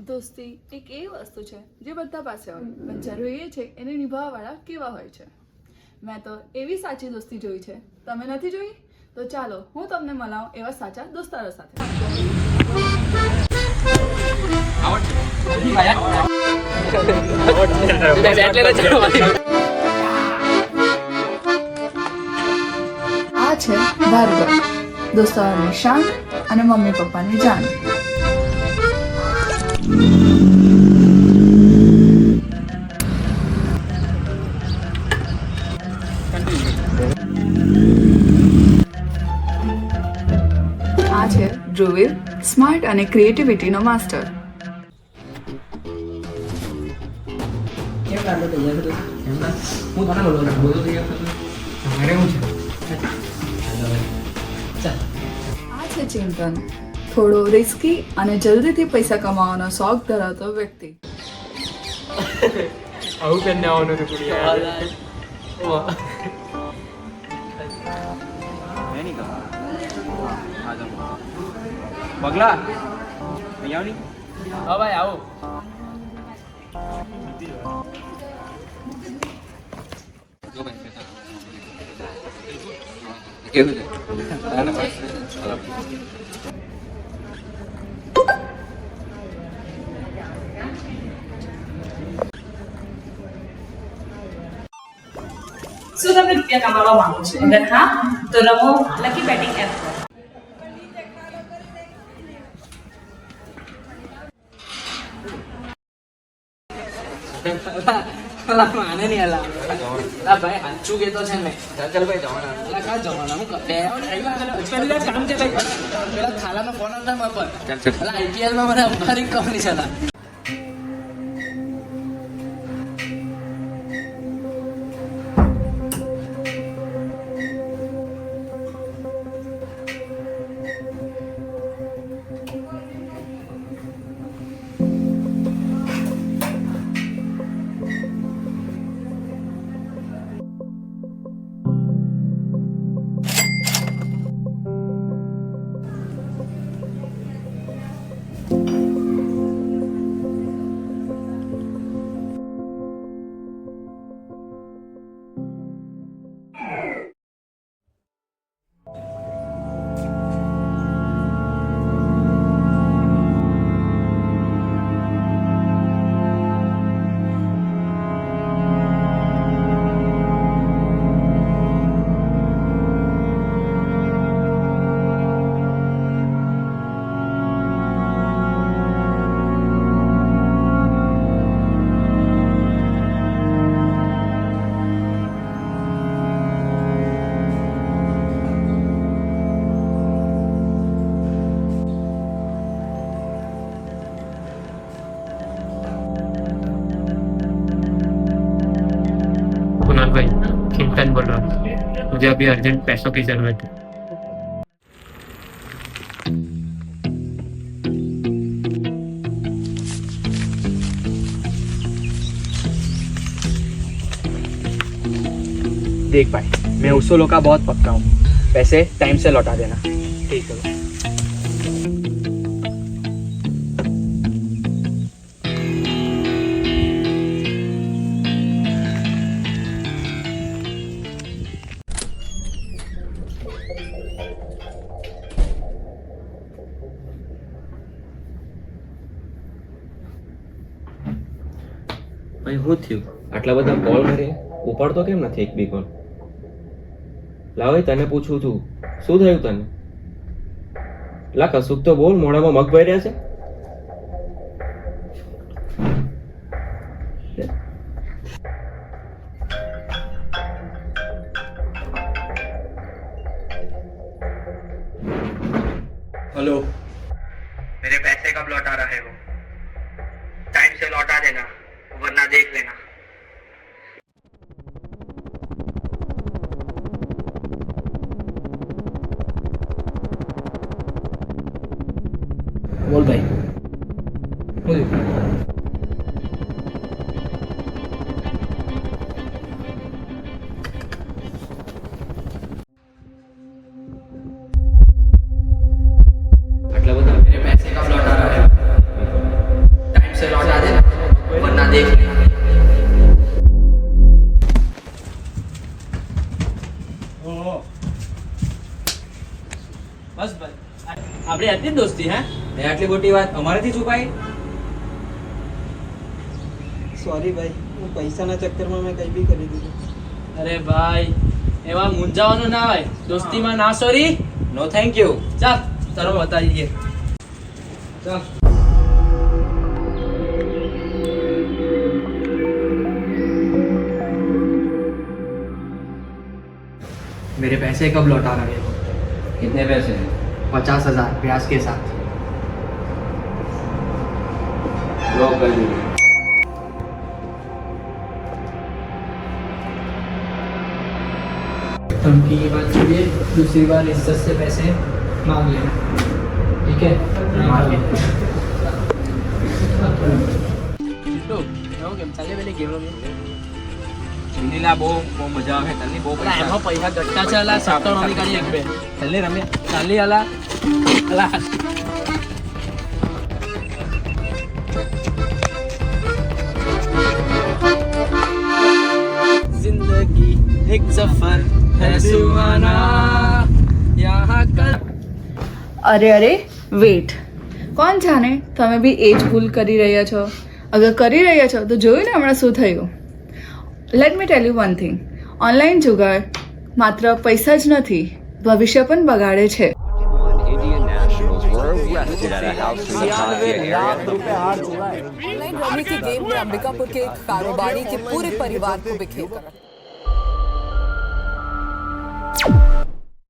દોસ્તી એક એવી વસ્તુ છે જે બધા પાસે હોય, પણ જરૂર એ છે એને નિભાવવાવાળા કેવા હોય છે. મેં તો એવી સાચી દોસ્તી જોઈ છે, તમે નથી જોઈ? તો ચાલો હું તમને મળાવું એવા સાચા દોસ્તારો સાથે. આ છે ભાર્ગવ, દોસ્તારોની શાન અને મમ્મી પપ્પાની જાન. આ છે ધ્રુવીર, સ્માર્ટ અને ક્રિએટિવિટીનો માસ્ટર. કેમ લાગે તૈયાર થતો? હું તને બોલો તૈયાર થતો મારે શું છે? ચાલ. આ છે ચિંતન, થોડો રિસ્કી અને જલ્દીથી પૈસા કમાવાનો શોખ ધરાવતો વ્યક્તિ. આવું કરીને આવવાનું હતું કુડિયા. પગલા અહીં આવ ની. હા ભાઈ આવો. કેવું છે? શું તમે રૂપિયા કમાવા માંગો છો? અગર હા તો રમો લકી બેટિંગ એપ પર. માને નહીં અલા. અલા ભાઈ હાચું કે તો છે ને. ચાલ ભાઈ જવાના. અલા કા જવાના હું બે પેલું કામ છે ભાઈ. પેલા થાલાનો ફોન આવતા મારા પર. અલા IPL માં મને અંબારી કંપની છે અલા. कुणाल भाई चिंतन बोल रहा हूँ, मुझे अभी अर्जेंट पैसों की जरूरत है. देख भाई मैं उसूलों का बहुत पक्का हूँ. पैसे टाइम से लौटा देना. ठीक है. ભાઈ શું થયું? આટલા બધા કોલ કરે, ઉપાડતો કેમ નથી એક બી કોલ? લાવ તને પૂછું છું, શું થયું તને? લા કશુંક તો બોલ, મોઢામાં મગ ભર્યા છે? हेलो, मेरे पैसे कब लौटा रहे हो? टाइम से लौटा देना वरना देख लेना. बोल भाई. बोल. આટલા બધા मेरे पैसे कब लौटा रहे हो? બસ ભાઈ આપણી આટલી જ દોસ્તી હે એ આટલી મોટી વાત અમારાથી છુપાઈ? સોરી ભાઈ, હું પૈસાના ચક્કરમાં મેં કંઈ બી કરી દીધું. અરે ભાઈ એવા મૂંઝાવાનું ના હોય, દોસ્તીમાં ના સોરી નો થેન્ક યુ. ચાલ તારો બતાવી દઈએ. ચાલ. मेरे पैसे कब लौटा रहे हो? कितने पैसे? 50,000 ब्याज के साथ. ब्लॉक कर दीजिए. धमकी की बात छोड़िए, दूसरी बार इज्जत से पैसे मांग लेना, ठीक है? मांग लेना. એવું કેમ ચાલે પેલી ગેમ રમીએ? નીલા બહુ મજા આવે. તને બહુ અલા એમાં પૈસા ગટ્ટા છે અલા સાતો રમી કાઢી એક બે ચાલે રમે ચાલી અલા અલા जिंदगी एक सफर है सुहाना यहाँ कल અરે વેટ, કોણ જાણે તમે બી એ જ ભૂલ કરી રહ્યા છો. અગર કરી રહ્યા છો તો જોયું ને હમણાં શું થયું. Let me tell you one thing, online જુગાડ માત્ર પૈસા જ નથી, ભવિષ્ય પણ બગાડે છે. Indian nationals were arrested at a house in the Kanpur area. Online rummy के गेम में अंबिकापुर के एक कारोबारी के पूरे परिवार को बिखेर कर